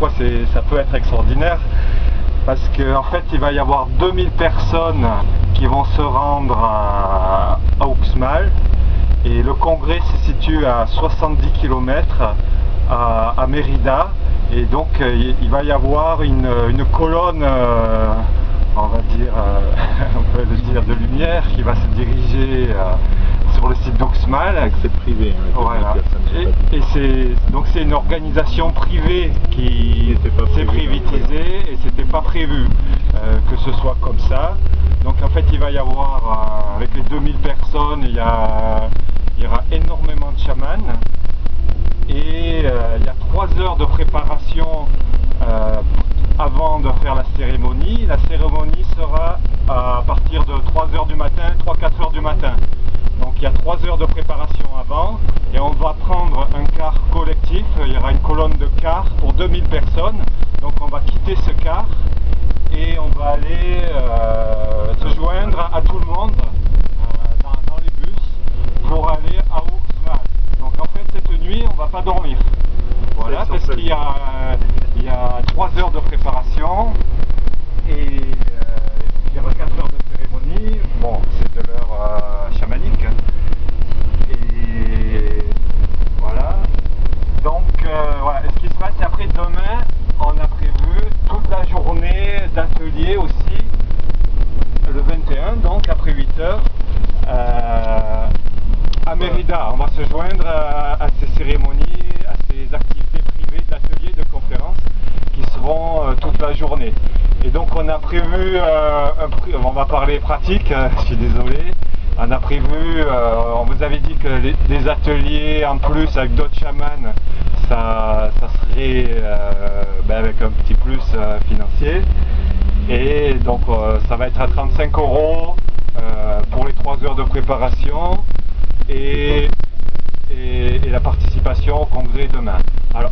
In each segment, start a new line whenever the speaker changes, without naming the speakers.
pourquoi ça peut être extraordinaire. Parce qu'en fait, il va y avoir 2000 personnes qui vont se rendre à Uxmal. Et le congrès se situe à 70 km à Mérida. Et donc, il va y avoir une colonne, on va dire, on peut le dire, de lumière qui va se diriger sur le site d'Uxmal.
C'est privé. Hein,
voilà. Donc c'est une organisation privée qui s'est privatisée et c'était pas prévu que ce soit comme ça. Donc en fait il va y avoir, avec les 2000 personnes, il y aura énormément de chamans. Et il y a 3 heures de préparation avant de faire la cérémonie. La cérémonie sera à partir de 3 heures du matin, 3-4 heures du matin. Donc il y a 3 heures de préparation avant et on va prendre un car collectif. Il y aura une colonne de cars pour 2000 personnes. Donc on va quitter ce car et on va aller se joindre à tout le monde dans les bus pour aller à Uxmal. Donc en fait cette nuit on va pas dormir. Voilà, parce qu'il y a 3 heures de préparation et il y aura 4 heures de cérémonie. Bon, c'est de l'heure chamanique. Et voilà. Donc voilà. Et ce qui se passe, c'est après demain, on a prévu toute la journée d'atelier aussi, le 21, donc après 8 heures. À Mérida, on va se joindre à ces cérémonies, à ces activités privées d'ateliers, de conférences qui seront toute la journée. Et donc on a prévu, on va parler pratique, je suis désolé, on a prévu, on vous avait dit que les ateliers en plus avec d'autres chamans, ça serait avec un petit plus financier. Et donc ça va être à 35 € pour les 3 heures de préparation. Et la participation au congrès demain. Alors,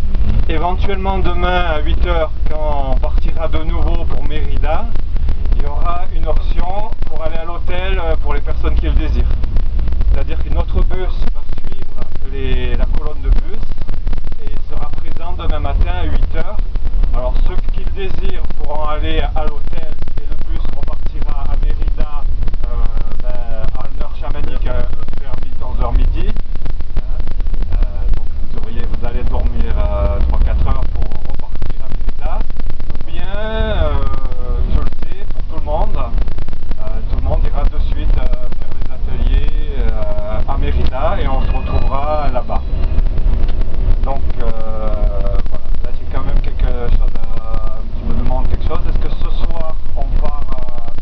éventuellement demain à 8 h, quand on partira de nouveau pour Mérida, il y aura une option pour aller à l'hôtel pour les personnes qui le désirent. C'est-à-dire que notre bus va suivre la colonne de bus et sera présent demain matin à 8 h. Alors, ceux qui le désirent pourront aller à l'hôtel et le bus repartira à Mérida à l'heure chamanique vers 11h midi. Donc vous allez dormir 3-4 heures pour repartir à Mérida. Ou bien, je le sais, pour tout le monde ira de suite faire les ateliers à Mérida et on se retrouvera là-bas. Donc voilà, là j'ai quand même quelque chose tu me demandes quelque chose. Est-ce que ce soir on part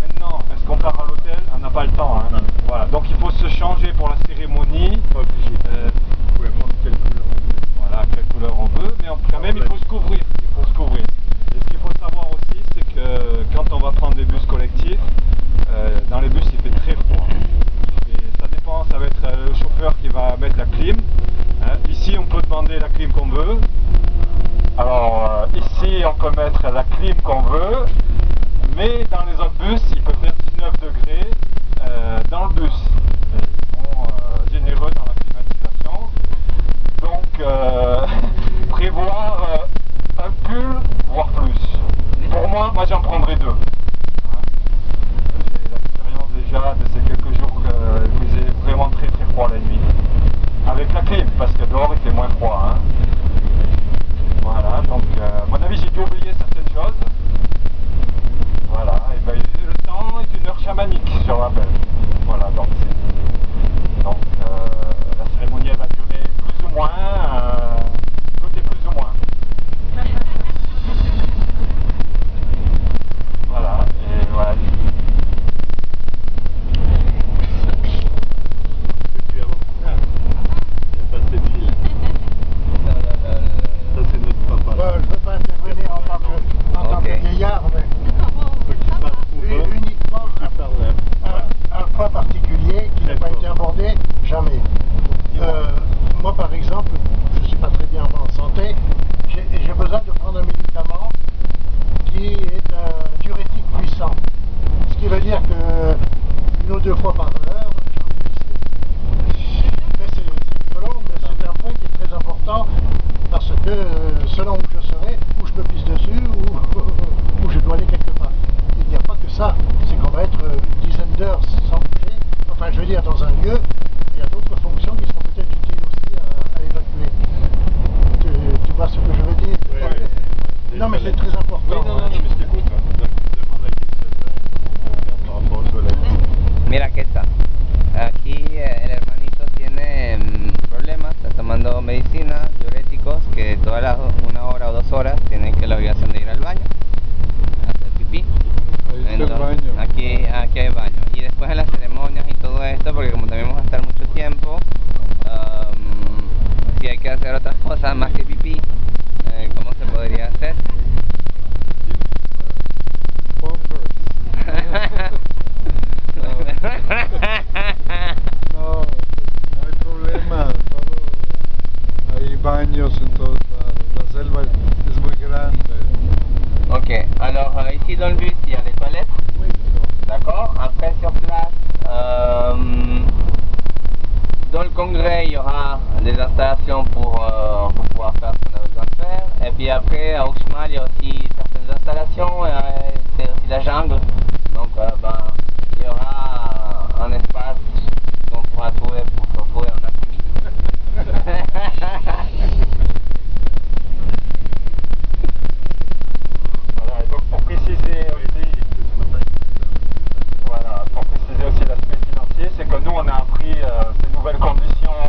maintenant? Est-ce qu'on part à l'hôtel? On n'a pas le temps, hein. Voilà, donc il faut se changer pour la cérémonie.
Pas obligé. Vous pouvez prendre quelle couleur on veut.
Voilà, quelle couleur on veut, mais quand même il faut se couvrir. Et ce qu'il faut savoir aussi, c'est que quand on va prendre des bus collectifs, dans les bus il fait très froid. Ça dépend, ça va être le chauffeur qui va mettre la clim. Hein. Ici on peut demander la clim qu'on veut. Alors ici on peut mettre la clim qu'on veut, mais dans les autres bus il peut faire 19 degrés dans le bus. Ils sont généreux dans la climatisation. Donc prévoir un pull, voire plus. Pour moi j'en prendrai 2. J'ai l'expérience déjà de ces quelques jours que j'ai vraiment très froid la nuit. Avec la clim, parce que dehors il fait moins froid. Hein. Voilà, donc à mon avis j'ai dû oublier certaines choses. Voilà, et ben, le temps est une heure chamanique sur la belle. Voilà, donc la cérémonie elle va durer plus ou moins, tout est plus ou moins. Voilà.
Non, mais c'est très important.
Oui, non, mais je t'écoute. Demande la question par rapport au soleil.
Mira que está. Aquí el hermanito tiene problemas, está tomando medicina, diuréticos, que todas las 1 hora o 2 horas tienen que la obligación de ir al baño, hacer pipí.
Ahí está el baño.
Aquí hay baño. Y después de las ceremonias y todo esto, porque como también vamos a estar mucho tiempo, si hay que hacer otras cosas más que pipí, ¿cómo se podría hacer?
No, no hay problema, hay baños en todos lados, la selva es muy grande.
Ok, alors ici dans le bus il y a les toilettes, d'accord. Après sur place, dans le congrès il y aura des installations pour pouvoir faire ce qu'on a besoin de faire. Et puis après à Uxmal il y a aussi certaines installations, c'est aussi la jungle, donc il y aura un espace qu'on pourra trouver pour se retrouver en intimité.
Voilà, et donc pour préciser aussi l'aspect financier, c'est que nous on a appris ces nouvelles conditions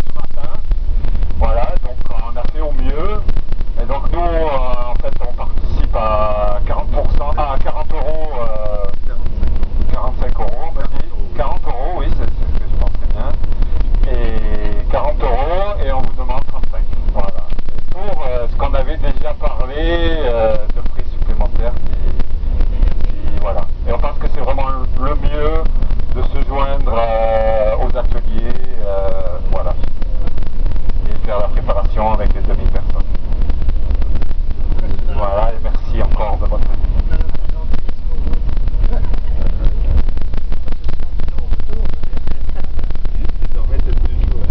ce matin. Voilà, donc on a fait au mieux. Et donc nous en fait on participe à 40%, à 40 euros, 45 euros on me dit. 40 euros, oui, c'est ce que je pensais bien. Et 40 euros et on vous demande 35. Voilà. Et pour ce qu'on avait déjà parlé de prix supplémentaires voilà. Et on pense que c'est vraiment le mieux de se joindre aux ateliers, voilà. Et faire la préparation avec les 2000 personnes. Voilà, et merci encore de votre aide.
Désormais, c'est plus chaud.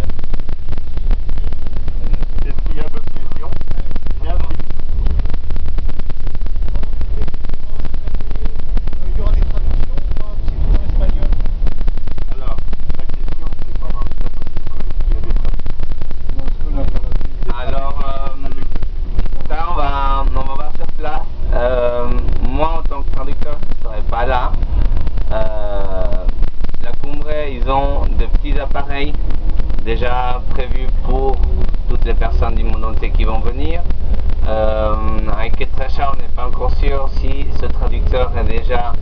Est-ce qu'il y a d'autres questions? Merci.
Il y aura des traductions ou pas? C'est tout en espagnol.
Alors, la question, c'est comment ça peut s'il y a des traductions?
Non, est-ce qu'on a pas la vie?
Alors, ça on va voir sur place. Moi en tant que traducteur je ne serai pas là. La Cumbre, ils ont de petits appareils déjà prévus pour toutes les personnes du monde entier qui vont venir. Avec Ketracha, on n'est pas encore sûr si ce traducteur est déjà